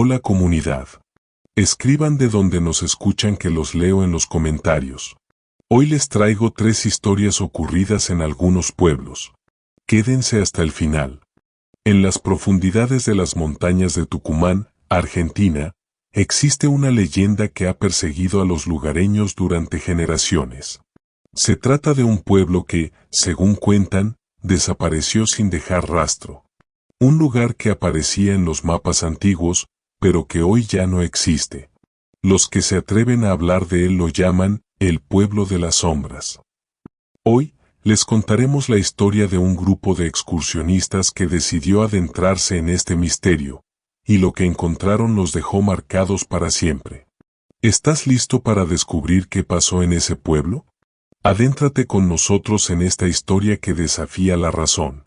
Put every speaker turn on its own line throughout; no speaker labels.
Hola comunidad. Escriban de donde nos escuchan que los leo en los comentarios. Hoy les traigo 3 historias ocurridas en algunos pueblos. Quédense hasta el final. En las profundidades de las montañas de Tucumán, Argentina, existe una leyenda que ha perseguido a los lugareños durante generaciones. Se trata de un pueblo que, según cuentan, desapareció sin dejar rastro. Un lugar que aparecía en los mapas antiguos, pero que hoy ya no existe. Los que se atreven a hablar de él lo llaman el pueblo de las sombras. Hoy, les contaremos la historia de un grupo de excursionistas que decidió adentrarse en este misterio, y lo que encontraron los dejó marcados para siempre. ¿Estás listo para descubrir qué pasó en ese pueblo? Adéntrate con nosotros en esta historia que desafía la razón.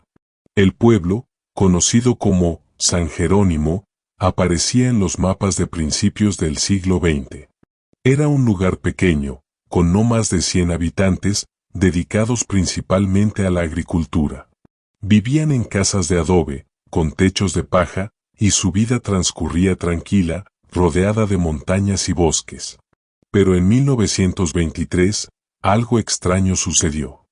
El pueblo, conocido como San Jerónimo, aparecía en los mapas de principios del siglo XX. Era un lugar pequeño, con no más de 100 habitantes, dedicados principalmente a la agricultura. Vivían en casas de adobe, con techos de paja, y su vida transcurría tranquila, rodeada de montañas y bosques. Pero en 1923, algo extraño sucedió.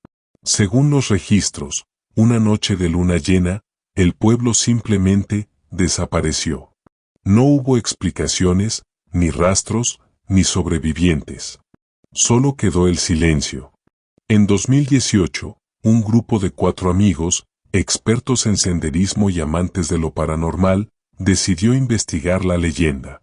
Según los registros, una noche de luna llena, el pueblo simplemente desapareció. No hubo explicaciones, ni rastros, ni sobrevivientes. Solo quedó el silencio. En 2018, un grupo de 4 amigos, expertos en senderismo y amantes de lo paranormal, decidió investigar la leyenda.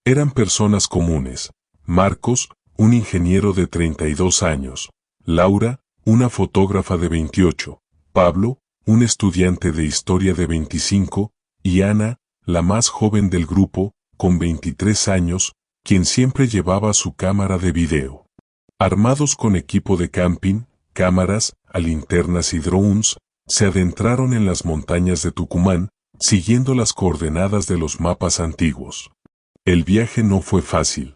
Eran personas comunes: Marcos, un ingeniero de 32 años, Laura, una fotógrafa de 28, Pablo, un estudiante de historia de 25, y Ana, la más joven del grupo, con 23 años, quien siempre llevaba su cámara de video. Armados con equipo de camping, cámaras, linternas y drones, se adentraron en las montañas de Tucumán, siguiendo las coordenadas de los mapas antiguos. El viaje no fue fácil.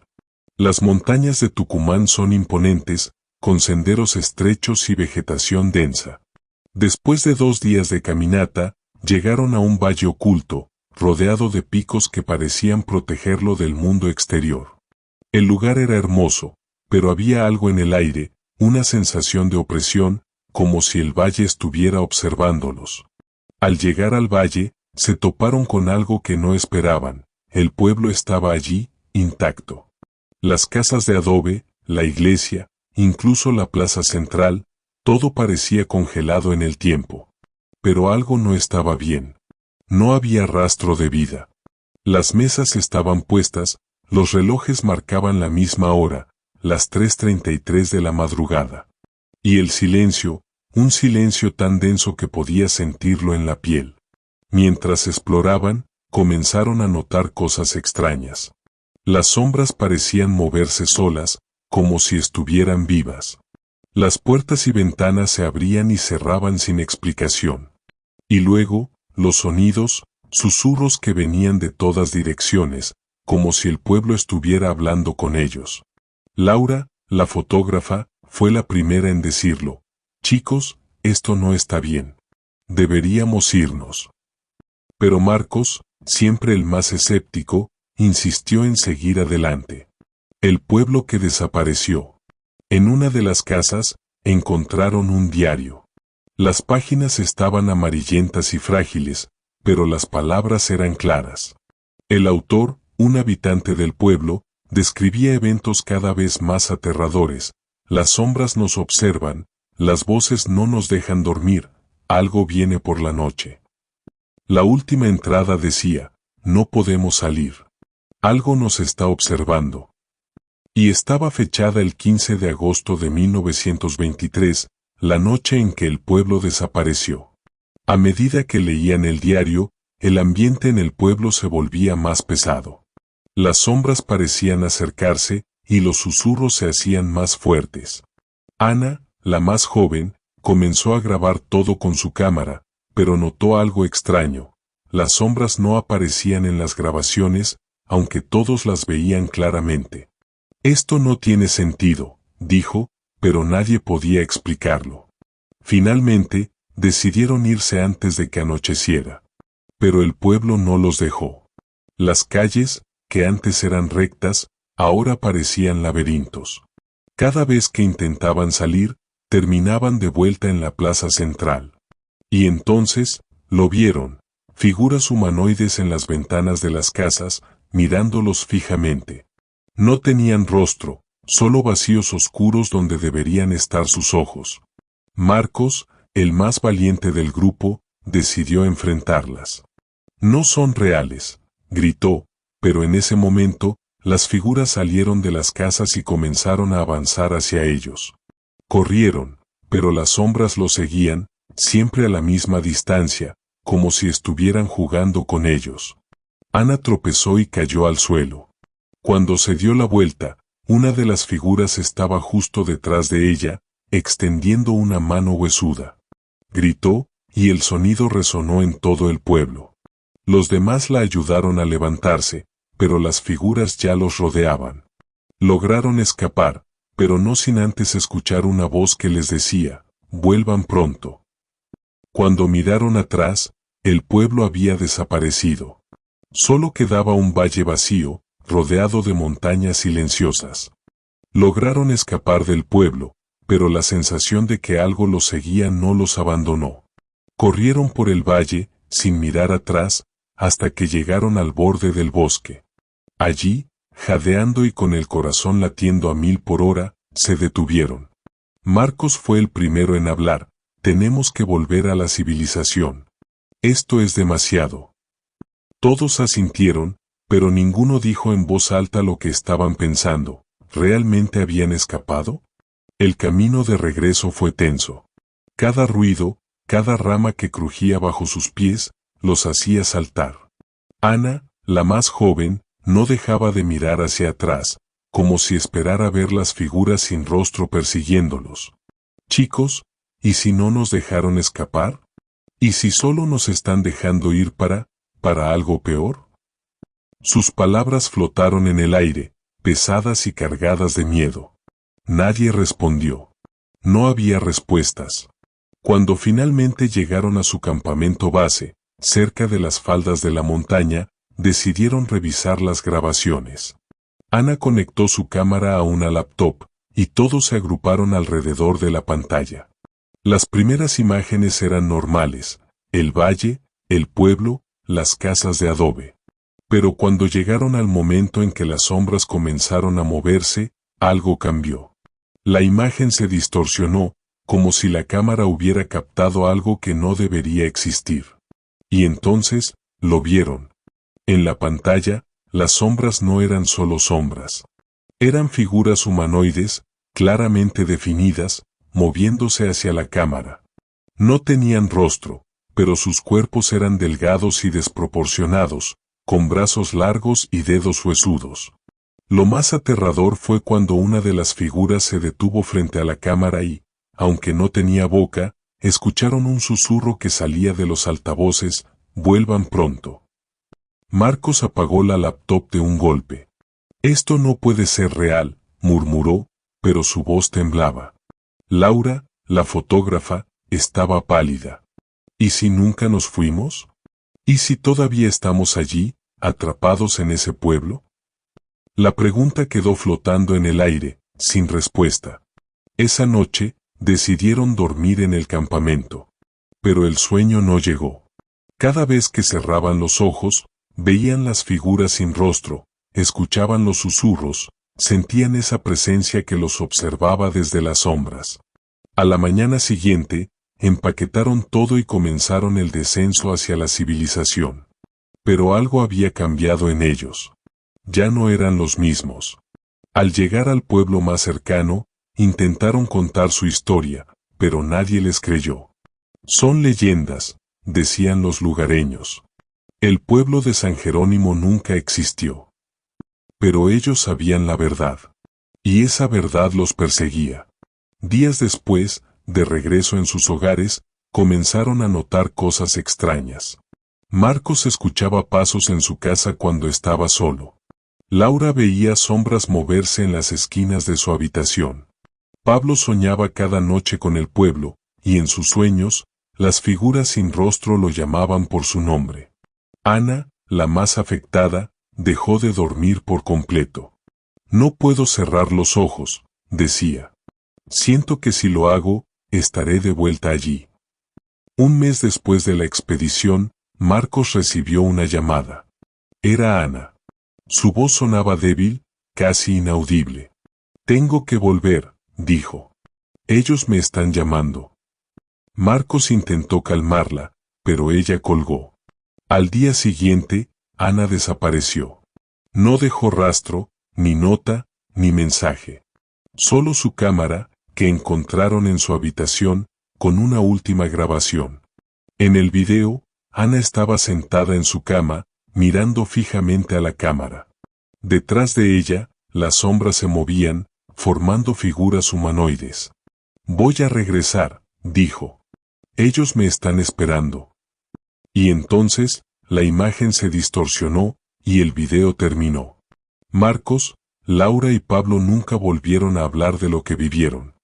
Las montañas de Tucumán son imponentes, con senderos estrechos y vegetación densa. Después de 2 días de caminata, llegaron a un valle oculto, rodeado de picos que parecían protegerlo del mundo exterior. El lugar era hermoso, pero había algo en el aire, una sensación de opresión, como si el valle estuviera observándolos. Al llegar al valle, se toparon con algo que no esperaban: el pueblo estaba allí, intacto. Las casas de adobe, la iglesia, incluso la plaza central, todo parecía congelado en el tiempo. Pero algo no estaba bien. No había rastro de vida. Las mesas estaban puestas, los relojes marcaban la misma hora, las 3:33 de la madrugada. Y el silencio, un silencio tan denso que podía sentirlo en la piel. Mientras exploraban, comenzaron a notar cosas extrañas. Las sombras parecían moverse solas, como si estuvieran vivas. Las puertas y ventanas se abrían y cerraban sin explicación. Y luego, los sonidos, susurros que venían de todas direcciones, como si el pueblo estuviera hablando con ellos. Laura, la fotógrafa, fue la primera en decirlo: «Chicos, esto no está bien. Deberíamos irnos». Pero Marcos, siempre el más escéptico, insistió en seguir adelante. El pueblo que desapareció. En una de las casas, encontraron un diario. Las páginas estaban amarillentas y frágiles, pero las palabras eran claras. El autor, un habitante del pueblo, describía eventos cada vez más aterradores: las sombras nos observan, las voces no nos dejan dormir, algo viene por la noche. La última entrada decía: no podemos salir. Algo nos está observando. Y estaba fechada el 15 de agosto de 1923, la noche en que el pueblo desapareció. A medida que leían el diario, el ambiente en el pueblo se volvía más pesado. Las sombras parecían acercarse, y los susurros se hacían más fuertes. Ana, la más joven, comenzó a grabar todo con su cámara, pero notó algo extraño. Las sombras no aparecían en las grabaciones, aunque todos las veían claramente. «Esto no tiene sentido», dijo, pero nadie podía explicarlo. Finalmente, decidieron irse antes de que anocheciera. Pero el pueblo no los dejó. Las calles, que antes eran rectas, ahora parecían laberintos. Cada vez que intentaban salir, terminaban de vuelta en la plaza central. Y entonces, lo vieron, figuras humanoides en las ventanas de las casas, mirándolos fijamente. No tenían rostro, solo vacíos oscuros donde deberían estar sus ojos. Marcos, el más valiente del grupo, decidió enfrentarlas. No son reales, gritó, pero en ese momento, las figuras salieron de las casas y comenzaron a avanzar hacia ellos. Corrieron, pero las sombras los seguían, siempre a la misma distancia, como si estuvieran jugando con ellos. Ana tropezó y cayó al suelo. Cuando se dio la vuelta, una de las figuras estaba justo detrás de ella, extendiendo una mano huesuda. Gritó, y el sonido resonó en todo el pueblo. Los demás la ayudaron a levantarse, pero las figuras ya los rodeaban. Lograron escapar, pero no sin antes escuchar una voz que les decía, «Vuelvan pronto». Cuando miraron atrás, el pueblo había desaparecido. Solo quedaba un valle vacío, rodeado de montañas silenciosas. Lograron escapar del pueblo, pero la sensación de que algo los seguía no los abandonó. Corrieron por el valle, sin mirar atrás, hasta que llegaron al borde del bosque. Allí, jadeando y con el corazón latiendo a 1000 por hora, se detuvieron. Marcos fue el primero en hablar, «Tenemos que volver a la civilización. Esto es demasiado». Todos asintieron, pero ninguno dijo en voz alta lo que estaban pensando. ¿Realmente habían escapado? El camino de regreso fue tenso. Cada ruido, cada rama que crujía bajo sus pies, los hacía saltar. Ana, la más joven, no dejaba de mirar hacia atrás, como si esperara ver las figuras sin rostro persiguiéndolos. «Chicos, ¿y si no nos dejaron escapar? ¿Y si solo nos están dejando ir para algo peor?» Sus palabras flotaron en el aire, pesadas y cargadas de miedo. Nadie respondió. No había respuestas. Cuando finalmente llegaron a su campamento base, cerca de las faldas de la montaña, decidieron revisar las grabaciones. Ana conectó su cámara a una laptop, y todos se agruparon alrededor de la pantalla. Las primeras imágenes eran normales, el valle, el pueblo, las casas de adobe. Pero cuando llegaron al momento en que las sombras comenzaron a moverse, algo cambió. La imagen se distorsionó, como si la cámara hubiera captado algo que no debería existir. Y entonces, lo vieron. En la pantalla, las sombras no eran solo sombras. Eran figuras humanoides, claramente definidas, moviéndose hacia la cámara. No tenían rostro, pero sus cuerpos eran delgados y desproporcionados, con brazos largos y dedos huesudos. Lo más aterrador fue cuando una de las figuras se detuvo frente a la cámara y, aunque no tenía boca, escucharon un susurro que salía de los altavoces, «Vuelvan pronto». Marcos apagó la laptop de un golpe. «Esto no puede ser real», murmuró, pero su voz temblaba. Laura, la fotógrafa, estaba pálida. ¿Y si nunca nos fuimos? ¿Y si todavía estamos allí, atrapados en ese pueblo? La pregunta quedó flotando en el aire, sin respuesta. Esa noche, decidieron dormir en el campamento. Pero el sueño no llegó. Cada vez que cerraban los ojos, veían las figuras sin rostro, escuchaban los susurros, sentían esa presencia que los observaba desde las sombras. A la mañana siguiente, empaquetaron todo y comenzaron el descenso hacia la civilización. Pero algo había cambiado en ellos. Ya no eran los mismos. Al llegar al pueblo más cercano, intentaron contar su historia, pero nadie les creyó. «Son leyendas», decían los lugareños. «El pueblo de San Jerónimo nunca existió». Pero ellos sabían la verdad. Y esa verdad los perseguía. Días después, de regreso en sus hogares, comenzaron a notar cosas extrañas. Marcos escuchaba pasos en su casa cuando estaba solo. Laura veía sombras moverse en las esquinas de su habitación. Pablo soñaba cada noche con el pueblo, y en sus sueños, las figuras sin rostro lo llamaban por su nombre. Ana, la más afectada, dejó de dormir por completo. No puedo cerrar los ojos, decía. Siento que si lo hago, estaré de vuelta allí. Un mes después de la expedición, Marcos recibió una llamada. Era Ana. Su voz sonaba débil, casi inaudible. Tengo que volver, dijo. Ellos me están llamando. Marcos intentó calmarla, pero ella colgó. Al día siguiente, Ana desapareció. No dejó rastro, ni nota, ni mensaje. Solo su cámara, que encontraron en su habitación, con una última grabación. En el video, Ana estaba sentada en su cama, mirando fijamente a la cámara. Detrás de ella, las sombras se movían, formando figuras humanoides. Voy a regresar, dijo. Ellos me están esperando. Y entonces, la imagen se distorsionó, y el video terminó. Marcos, Laura y Pablo nunca volvieron a hablar de lo que vivieron.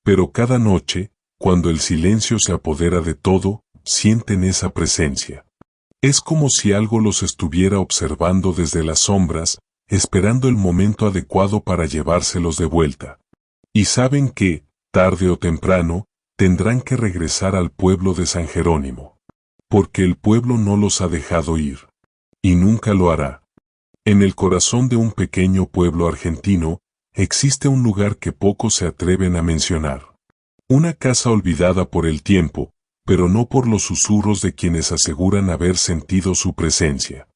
Pero cada noche, cuando el silencio se apodera de todo, sienten esa presencia. Es como si algo los estuviera observando desde las sombras, esperando el momento adecuado para llevárselos de vuelta. Y saben que, tarde o temprano, tendrán que regresar al pueblo de San Jerónimo. Porque el pueblo no los ha dejado ir. Y nunca lo hará. En el corazón de un pequeño pueblo argentino, existe un lugar que pocos se atreven a mencionar. Una casa olvidada por el tiempo, pero no por los susurros de quienes aseguran haber sentido su presencia.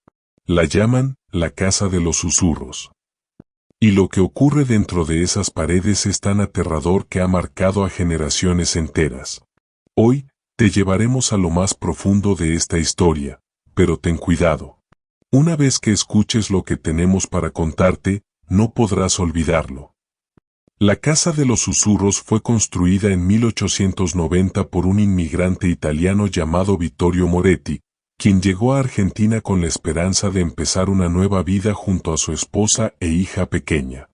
La llaman la casa de los susurros. Y lo que ocurre dentro de esas paredes es tan aterrador que ha marcado a generaciones enteras. Hoy, te llevaremos a lo más profundo de esta historia, pero ten cuidado. Una vez que escuches lo que tenemos para contarte, no podrás olvidarlo. La Casa de los Susurros fue construida en 1890 por un inmigrante italiano llamado Vittorio Moretti, quien llegó a Argentina con la esperanza de empezar una nueva vida junto a su esposa e hija pequeña.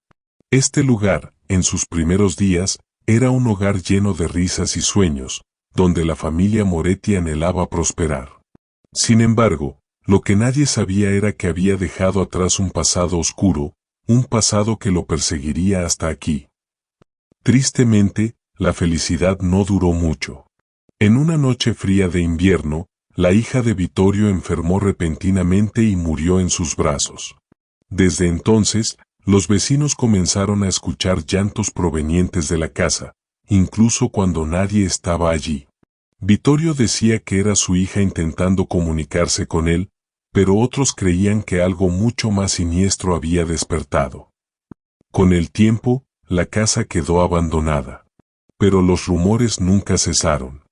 Este lugar, en sus primeros días, era un hogar lleno de risas y sueños, donde la familia Moretti anhelaba prosperar. Sin embargo, lo que nadie sabía era que había dejado atrás un pasado oscuro, un pasado que lo perseguiría hasta aquí. Tristemente, la felicidad no duró mucho. En una noche fría de invierno, la hija de Vittorio enfermó repentinamente y murió en sus brazos. Desde entonces, los vecinos comenzaron a escuchar llantos provenientes de la casa, incluso cuando nadie estaba allí. Vittorio decía que era su hija intentando comunicarse con él, pero otros creían que algo mucho más siniestro había despertado. Con el tiempo, la casa quedó abandonada. Pero los rumores nunca cesaron.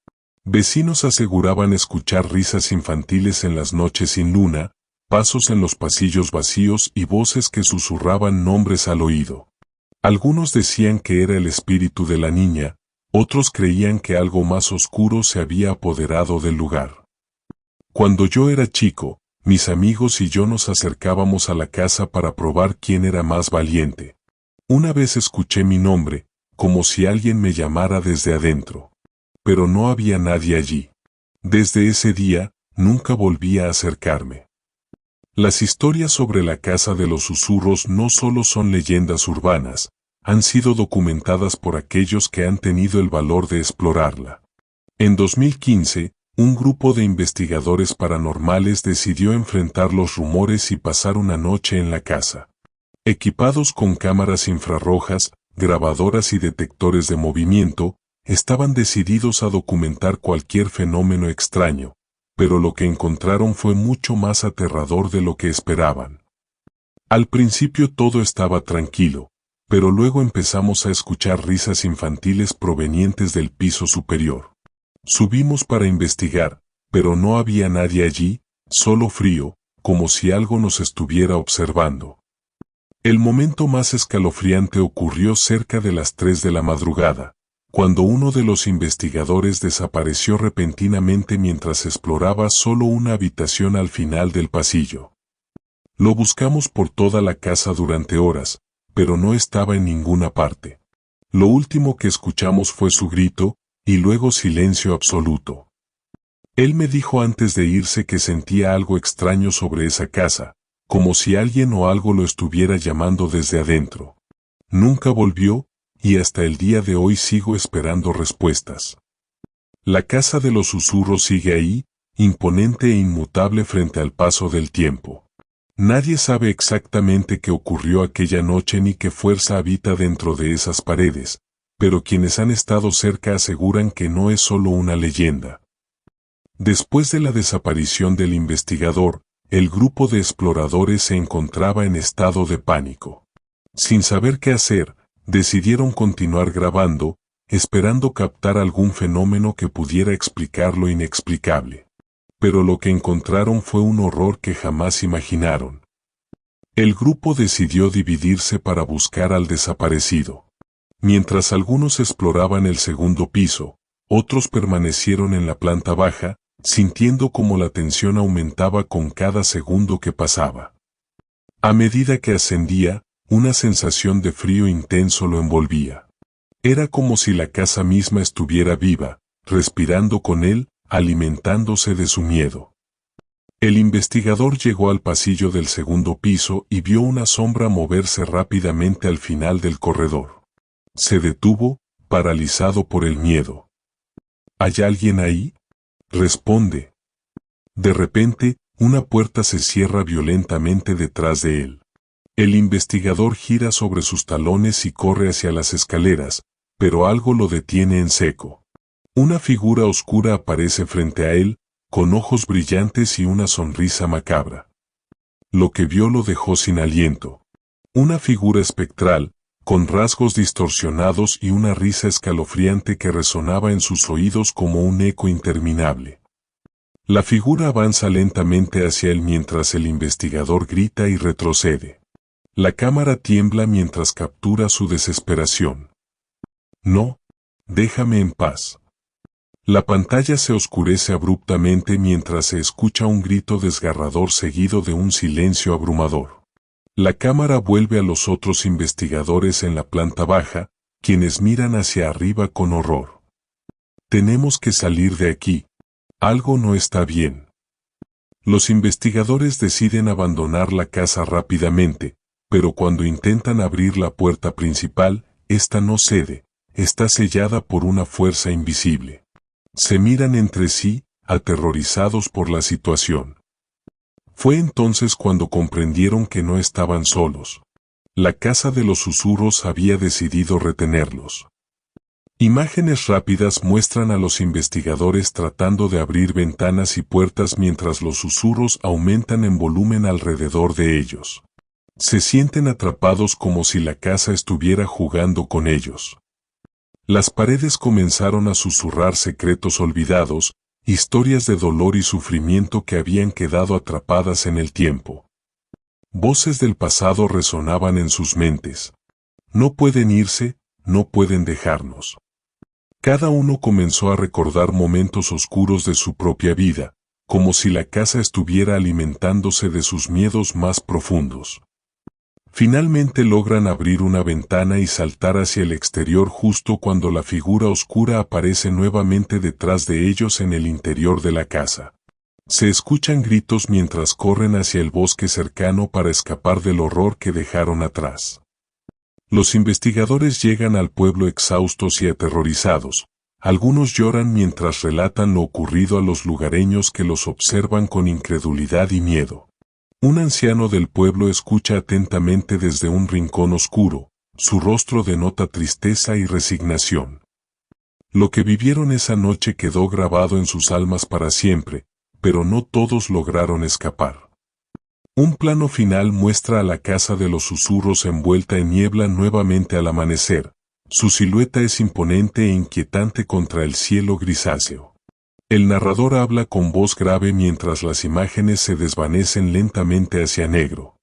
Vecinos aseguraban escuchar risas infantiles en las noches sin luna, pasos en los pasillos vacíos y voces que susurraban nombres al oído. Algunos decían que era el espíritu de la niña, otros creían que algo más oscuro se había apoderado del lugar. Cuando yo era chico, mis amigos y yo nos acercábamos a la casa para probar quién era más valiente. Una vez escuché mi nombre, como si alguien me llamara desde adentro. Pero no había nadie allí. Desde ese día, nunca volví a acercarme. Las historias sobre la Casa de los Susurros no solo son leyendas urbanas, han sido documentadas por aquellos que han tenido el valor de explorarla. En 2015, un grupo de investigadores paranormales decidió enfrentar los rumores y pasar una noche en la casa. Equipados con cámaras infrarrojas, grabadoras y detectores de movimiento, estaban decididos a documentar cualquier fenómeno extraño, pero lo que encontraron fue mucho más aterrador de lo que esperaban. Al principio todo estaba tranquilo, pero luego empezamos a escuchar risas infantiles provenientes del piso superior. Subimos para investigar, pero no había nadie allí, solo frío, como si algo nos estuviera observando. El momento más escalofriante ocurrió cerca de las 3 de la madrugada, cuando uno de los investigadores desapareció repentinamente mientras exploraba solo una habitación al final del pasillo. Lo buscamos por toda la casa durante horas, pero no estaba en ninguna parte. Lo último que escuchamos fue su grito, y luego silencio absoluto. Él me dijo antes de irse que sentía algo extraño sobre esa casa, como si alguien o algo lo estuviera llamando desde adentro. Nunca volvió, y hasta el día de hoy sigo esperando respuestas. La casa de los susurros sigue ahí, imponente e inmutable frente al paso del tiempo. Nadie sabe exactamente qué ocurrió aquella noche ni qué fuerza habita dentro de esas paredes, pero quienes han estado cerca aseguran que no es solo una leyenda. Después de la desaparición del investigador, el grupo de exploradores se encontraba en estado de pánico. Sin saber qué hacer, decidieron continuar grabando, esperando captar algún fenómeno que pudiera explicar lo inexplicable. Pero lo que encontraron fue un horror que jamás imaginaron. El grupo decidió dividirse para buscar al desaparecido. Mientras algunos exploraban el segundo piso, otros permanecieron en la planta baja, sintiendo como la tensión aumentaba con cada segundo que pasaba. A medida que ascendía, una sensación de frío intenso lo envolvía. Era como si la casa misma estuviera viva, respirando con él, alimentándose de su miedo. El investigador llegó al pasillo del segundo piso y vio una sombra moverse rápidamente al final del corredor. Se detuvo, paralizado por el miedo. ¿Hay alguien ahí? Responde. De repente, una puerta se cierra violentamente detrás de él. El investigador gira sobre sus talones y corre hacia las escaleras, pero algo lo detiene en seco. Una figura oscura aparece frente a él, con ojos brillantes y una sonrisa macabra. Lo que vio lo dejó sin aliento. Una figura espectral, con rasgos distorsionados y una risa escalofriante que resonaba en sus oídos como un eco interminable. La figura avanza lentamente hacia él mientras el investigador grita y retrocede. La cámara tiembla mientras captura su desesperación. No, déjame en paz. La pantalla se oscurece abruptamente mientras se escucha un grito desgarrador seguido de un silencio abrumador. La cámara vuelve a los otros investigadores en la planta baja, quienes miran hacia arriba con horror. Tenemos que salir de aquí. Algo no está bien. Los investigadores deciden abandonar la casa rápidamente, pero cuando intentan abrir la puerta principal, esta no cede, está sellada por una fuerza invisible. Se miran entre sí, aterrorizados por la situación. Fue entonces cuando comprendieron que no estaban solos. La casa de los susurros había decidido retenerlos. Imágenes rápidas muestran a los investigadores tratando de abrir ventanas y puertas mientras los susurros aumentan en volumen alrededor de ellos. Se sienten atrapados como si la casa estuviera jugando con ellos. Las paredes comenzaron a susurrar secretos olvidados, historias de dolor y sufrimiento que habían quedado atrapadas en el tiempo. Voces del pasado resonaban en sus mentes. No pueden irse, no pueden dejarnos. Cada uno comenzó a recordar momentos oscuros de su propia vida, como si la casa estuviera alimentándose de sus miedos más profundos. Finalmente logran abrir una ventana y saltar hacia el exterior justo cuando la figura oscura aparece nuevamente detrás de ellos en el interior de la casa. Se escuchan gritos mientras corren hacia el bosque cercano para escapar del horror que dejaron atrás. Los investigadores llegan al pueblo exhaustos y aterrorizados. Algunos lloran mientras relatan lo ocurrido a los lugareños que los observan con incredulidad y miedo. Un anciano del pueblo escucha atentamente desde un rincón oscuro, su rostro denota tristeza y resignación. Lo que vivieron esa noche quedó grabado en sus almas para siempre, pero no todos lograron escapar. Un plano final muestra a la casa de los susurros envuelta en niebla nuevamente al amanecer. Su silueta es imponente e inquietante contra el cielo grisáceo. El narrador habla con voz grave mientras las imágenes se desvanecen lentamente hacia negro.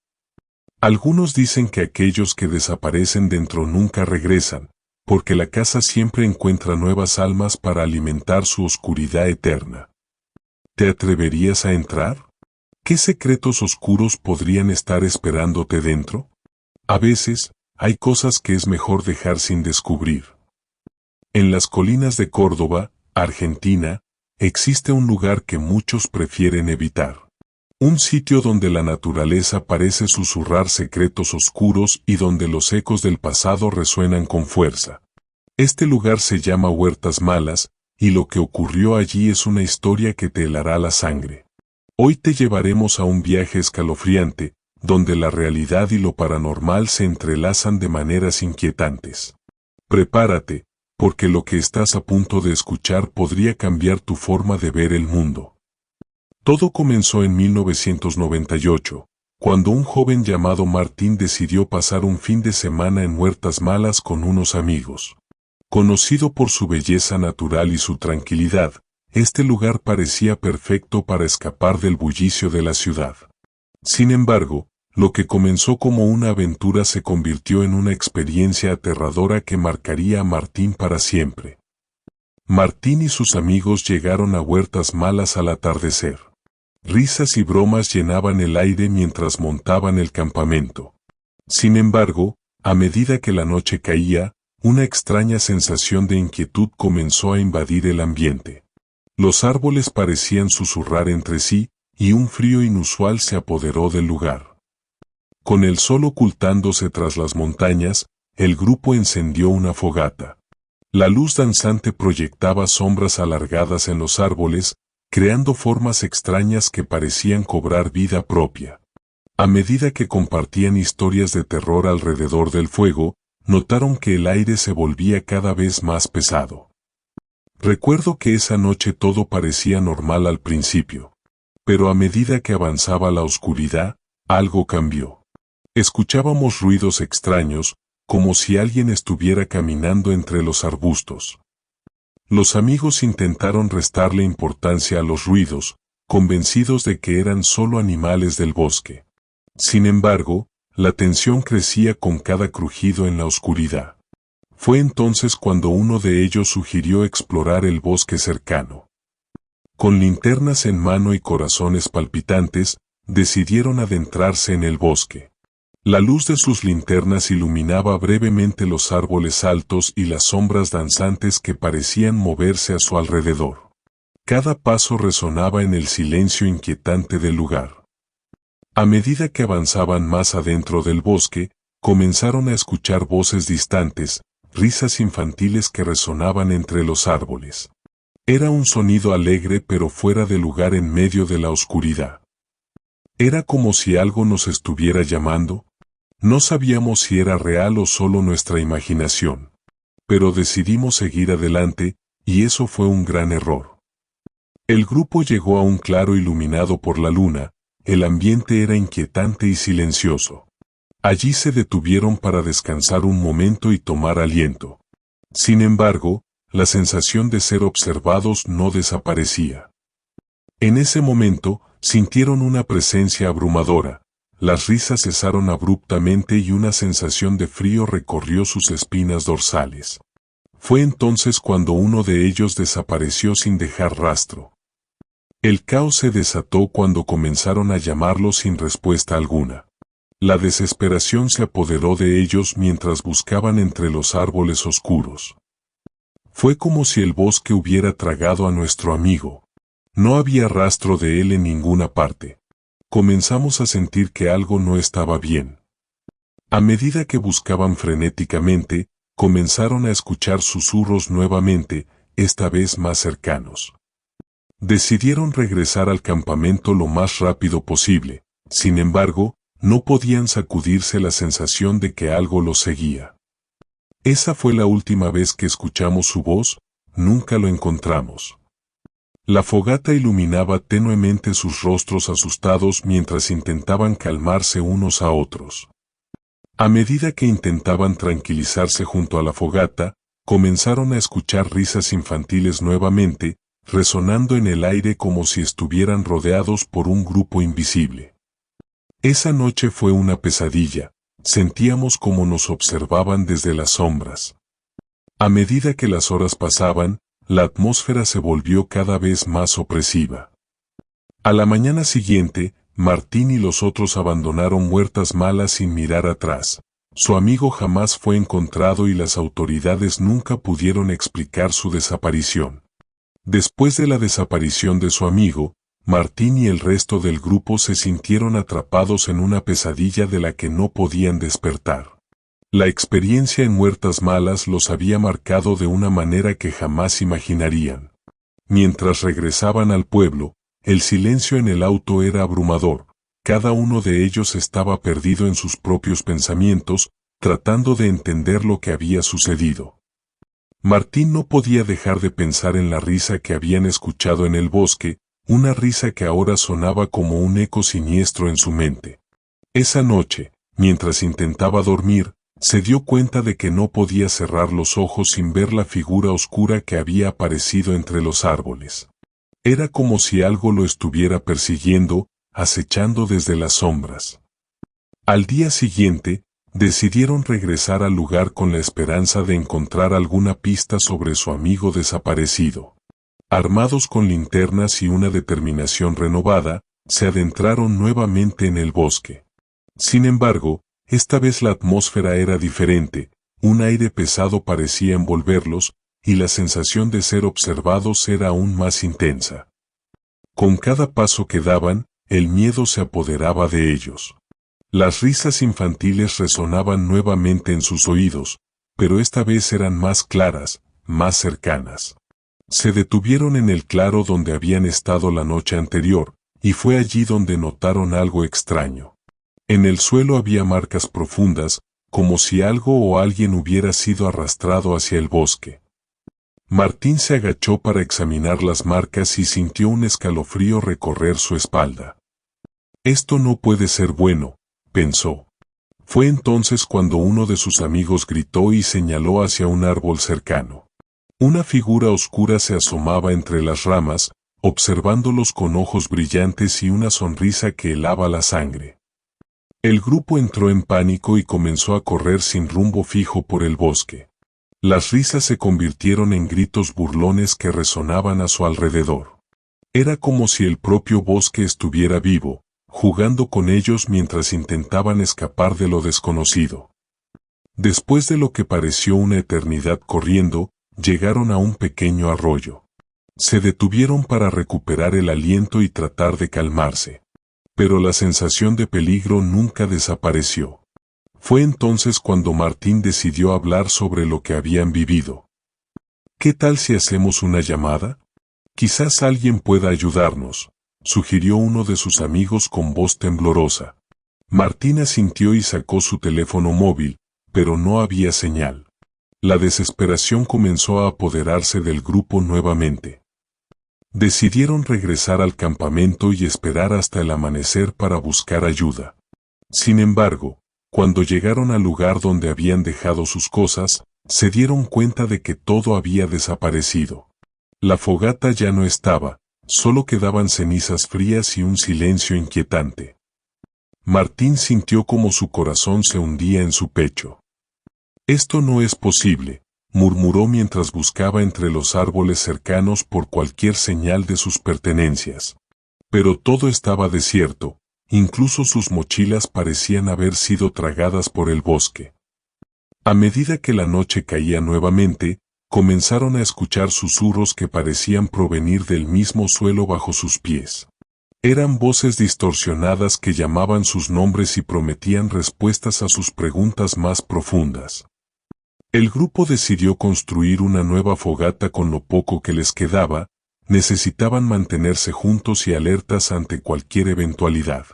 Algunos dicen que aquellos que desaparecen dentro nunca regresan, porque la casa siempre encuentra nuevas almas para alimentar su oscuridad eterna. ¿Te atreverías a entrar? ¿Qué secretos oscuros podrían estar esperándote dentro? A veces, hay cosas que es mejor dejar sin descubrir. En las colinas de Córdoba, Argentina, existe un lugar que muchos prefieren evitar. Un sitio donde la naturaleza parece susurrar secretos oscuros y donde los ecos del pasado resuenan con fuerza. Este lugar se llama Huertas Malas, y lo que ocurrió allí es una historia que te helará la sangre. Hoy te llevaremos a un viaje escalofriante, donde la realidad y lo paranormal se entrelazan de maneras inquietantes. Prepárate, porque lo que estás a punto de escuchar podría cambiar tu forma de ver el mundo. Todo comenzó en 1998, cuando un joven llamado Martín decidió pasar un fin de semana en Huertas Malas con unos amigos. Conocido por su belleza natural y su tranquilidad, este lugar parecía perfecto para escapar del bullicio de la ciudad. Sin embargo, lo que comenzó como una aventura se convirtió en una experiencia aterradora que marcaría a Martín para siempre. Martín y sus amigos llegaron a Huertas Malas al atardecer. Risas y bromas llenaban el aire mientras montaban el campamento. Sin embargo, a medida que la noche caía, una extraña sensación de inquietud comenzó a invadir el ambiente. Los árboles parecían susurrar entre sí, y un frío inusual se apoderó del lugar. Con el sol ocultándose tras las montañas, el grupo encendió una fogata. La luz danzante proyectaba sombras alargadas en los árboles, creando formas extrañas que parecían cobrar vida propia. A medida que compartían historias de terror alrededor del fuego, notaron que el aire se volvía cada vez más pesado. Recuerdo que esa noche todo parecía normal al principio. Pero a medida que avanzaba la oscuridad, algo cambió. Escuchábamos ruidos extraños, como si alguien estuviera caminando entre los arbustos. Los amigos intentaron restarle importancia a los ruidos, convencidos de que eran solo animales del bosque. Sin embargo, la tensión crecía con cada crujido en la oscuridad. Fue entonces cuando uno de ellos sugirió explorar el bosque cercano. Con linternas en mano y corazones palpitantes, decidieron adentrarse en el bosque. La luz de sus linternas iluminaba brevemente los árboles altos y las sombras danzantes que parecían moverse a su alrededor. Cada paso resonaba en el silencio inquietante del lugar. A medida que avanzaban más adentro del bosque, comenzaron a escuchar voces distantes, risas infantiles que resonaban entre los árboles. Era un sonido alegre pero fuera de lugar en medio de la oscuridad. Era como si algo nos estuviera llamando. No sabíamos si era real o solo nuestra imaginación. Pero decidimos seguir adelante, y eso fue un gran error. El grupo llegó a un claro iluminado por la luna. El ambiente era inquietante y silencioso. Allí se detuvieron para descansar un momento y tomar aliento. Sin embargo, la sensación de ser observados no desaparecía. En ese momento, sintieron una presencia abrumadora. Las risas cesaron abruptamente y una sensación de frío recorrió sus espinas dorsales. Fue entonces cuando uno de ellos desapareció sin dejar rastro. El caos se desató cuando comenzaron a llamarlo sin respuesta alguna. La desesperación se apoderó de ellos mientras buscaban entre los árboles oscuros. Fue como si el bosque hubiera tragado a nuestro amigo. No había rastro de él en ninguna parte. Comenzamos a sentir que algo no estaba bien. A medida que buscaban frenéticamente, comenzaron a escuchar susurros nuevamente, esta vez más cercanos. Decidieron regresar al campamento lo más rápido posible. Sin embargo, no podían sacudirse la sensación de que algo los seguía. Esa fue la última vez que escuchamos su voz, nunca lo encontramos. La fogata iluminaba tenuemente sus rostros asustados mientras intentaban calmarse unos a otros. A medida que intentaban tranquilizarse junto a la fogata, comenzaron a escuchar risas infantiles nuevamente, resonando en el aire como si estuvieran rodeados por un grupo invisible. Esa noche fue una pesadilla, sentíamos como nos observaban desde las sombras. A medida que las horas pasaban, la atmósfera se volvió cada vez más opresiva. A la mañana siguiente, Martín y los otros abandonaron Huertas Malas sin mirar atrás. Su amigo jamás fue encontrado y las autoridades nunca pudieron explicar su desaparición. Después de la desaparición de su amigo, Martín y el resto del grupo se sintieron atrapados en una pesadilla de la que no podían despertar. La experiencia en Huertas Malas los había marcado de una manera que jamás imaginarían. Mientras regresaban al pueblo, el silencio en el auto era abrumador. Cada uno de ellos estaba perdido en sus propios pensamientos, tratando de entender lo que había sucedido. Martín no podía dejar de pensar en la risa que habían escuchado en el bosque, una risa que ahora sonaba como un eco siniestro en su mente. Esa noche, mientras intentaba dormir, se dio cuenta de que no podía cerrar los ojos sin ver la figura oscura que había aparecido entre los árboles. Era como si algo lo estuviera persiguiendo, acechando desde las sombras. Al día siguiente, decidieron regresar al lugar con la esperanza de encontrar alguna pista sobre su amigo desaparecido. Armados con linternas y una determinación renovada, se adentraron nuevamente en el bosque. Sin embargo, esta vez la atmósfera era diferente, un aire pesado parecía envolverlos, y la sensación de ser observados era aún más intensa. Con cada paso que daban, el miedo se apoderaba de ellos. Las risas infantiles resonaban nuevamente en sus oídos, pero esta vez eran más claras, más cercanas. Se detuvieron en el claro donde habían estado la noche anterior, y fue allí donde notaron algo extraño. En el suelo había marcas profundas, como si algo o alguien hubiera sido arrastrado hacia el bosque. Martín se agachó para examinar las marcas y sintió un escalofrío recorrer su espalda. Esto no puede ser bueno, pensó. Fue entonces cuando uno de sus amigos gritó y señaló hacia un árbol cercano. Una figura oscura se asomaba entre las ramas, observándolos con ojos brillantes y una sonrisa que helaba la sangre. El grupo entró en pánico y comenzó a correr sin rumbo fijo por el bosque. Las risas se convirtieron en gritos burlones que resonaban a su alrededor. Era como si el propio bosque estuviera vivo, jugando con ellos mientras intentaban escapar de lo desconocido. Después de lo que pareció una eternidad corriendo, llegaron a un pequeño arroyo. Se detuvieron para recuperar el aliento y tratar de calmarse. Pero la sensación de peligro nunca desapareció. Fue entonces cuando Martín decidió hablar sobre lo que habían vivido. ¿Qué tal si hacemos una llamada? Quizás alguien pueda ayudarnos, sugirió uno de sus amigos con voz temblorosa. Martín asintió y sacó su teléfono móvil, pero no había señal. La desesperación comenzó a apoderarse del grupo nuevamente. Decidieron regresar al campamento y esperar hasta el amanecer para buscar ayuda. Sin embargo, cuando llegaron al lugar donde habían dejado sus cosas, se dieron cuenta de que todo había desaparecido. La fogata ya no estaba, solo quedaban cenizas frías y un silencio inquietante. Martín sintió como su corazón se hundía en su pecho. Esto no es posible, murmuró mientras buscaba entre los árboles cercanos por cualquier señal de sus pertenencias. Pero todo estaba desierto, incluso sus mochilas parecían haber sido tragadas por el bosque. A medida que la noche caía nuevamente, comenzaron a escuchar susurros que parecían provenir del mismo suelo bajo sus pies. Eran voces distorsionadas que llamaban sus nombres y prometían respuestas a sus preguntas más profundas. El grupo decidió construir una nueva fogata con lo poco que les quedaba. Necesitaban mantenerse juntos y alertas ante cualquier eventualidad.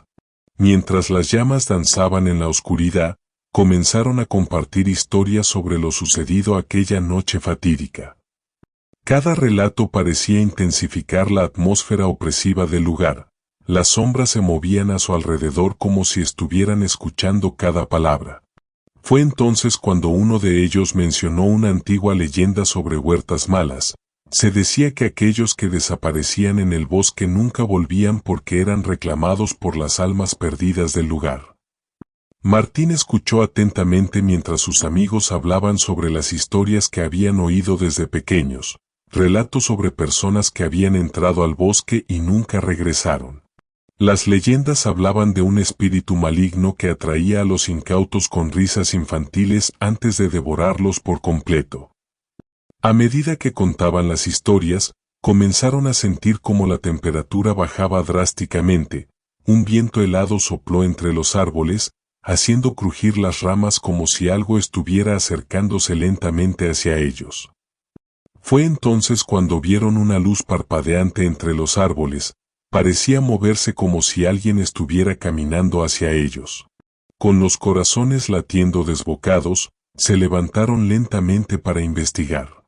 Mientras las llamas danzaban en la oscuridad, comenzaron a compartir historias sobre lo sucedido aquella noche fatídica. Cada relato parecía intensificar la atmósfera opresiva del lugar. Las sombras se movían a su alrededor como si estuvieran escuchando cada palabra. Fue entonces cuando uno de ellos mencionó una antigua leyenda sobre Huertas Malas. Se decía que aquellos que desaparecían en el bosque nunca volvían porque eran reclamados por las almas perdidas del lugar. Martín escuchó atentamente mientras sus amigos hablaban sobre las historias que habían oído desde pequeños, relatos sobre personas que habían entrado al bosque y nunca regresaron. Las leyendas hablaban de un espíritu maligno que atraía a los incautos con risas infantiles antes de devorarlos por completo. A medida que contaban las historias, Comenzaron a sentir como la temperatura bajaba drásticamente, un viento helado sopló entre los árboles, haciendo crujir las ramas como si algo estuviera acercándose lentamente hacia ellos. Fue entonces cuando vieron una luz parpadeante entre los árboles, parecía moverse como si alguien estuviera caminando hacia ellos. Con los corazones latiendo desbocados, se levantaron lentamente para investigar.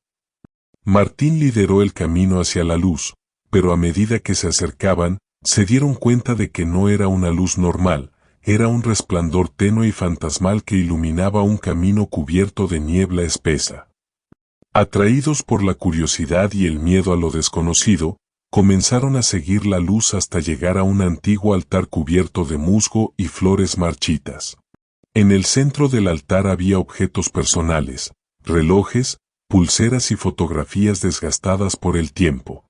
Martín lideró el camino hacia la luz, pero a medida que se acercaban, se dieron cuenta de que no era una luz normal, era un resplandor tenue y fantasmal que iluminaba un camino cubierto de niebla espesa. Atraídos por la curiosidad y el miedo a lo desconocido, comenzaron a seguir la luz hasta llegar a un antiguo altar cubierto de musgo y flores marchitas. En el centro del altar había objetos personales, relojes, pulseras y fotografías desgastadas por el tiempo.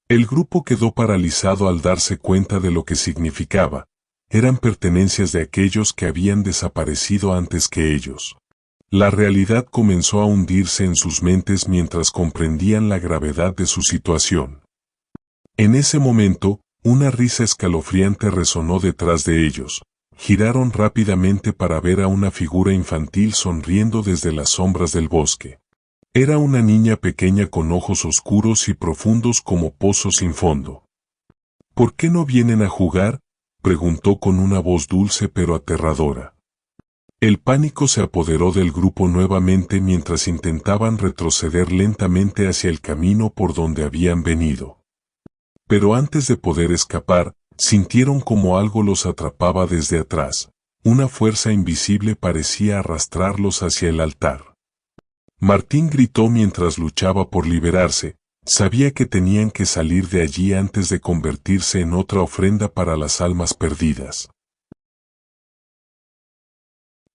El grupo quedó paralizado al darse cuenta de lo que significaba. Eran pertenencias de aquellos que habían desaparecido antes que ellos. La realidad comenzó a hundirse en sus mentes mientras comprendían la gravedad de su situación. En ese momento, una risa escalofriante resonó detrás de ellos. Giraron rápidamente para ver a una figura infantil sonriendo desde las sombras del bosque. Era una niña pequeña con ojos oscuros y profundos como pozos sin fondo. ¿Por qué no vienen a jugar?, preguntó con una voz dulce pero aterradora. El pánico se apoderó del grupo nuevamente mientras intentaban retroceder lentamente hacia el camino por donde habían venido. Pero antes de poder escapar, sintieron como algo los atrapaba desde atrás. Una fuerza invisible parecía arrastrarlos hacia el altar. Martín gritó mientras luchaba por liberarse. Sabía que tenían que salir de allí antes de convertirse en otra ofrenda para las almas perdidas.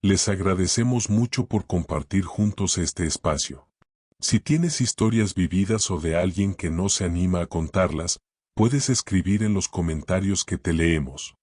Les agradecemos mucho por compartir juntos este espacio. Si tienes historias vividas o de alguien que no se anima a contarlas, puedes escribir en los comentarios que te leemos.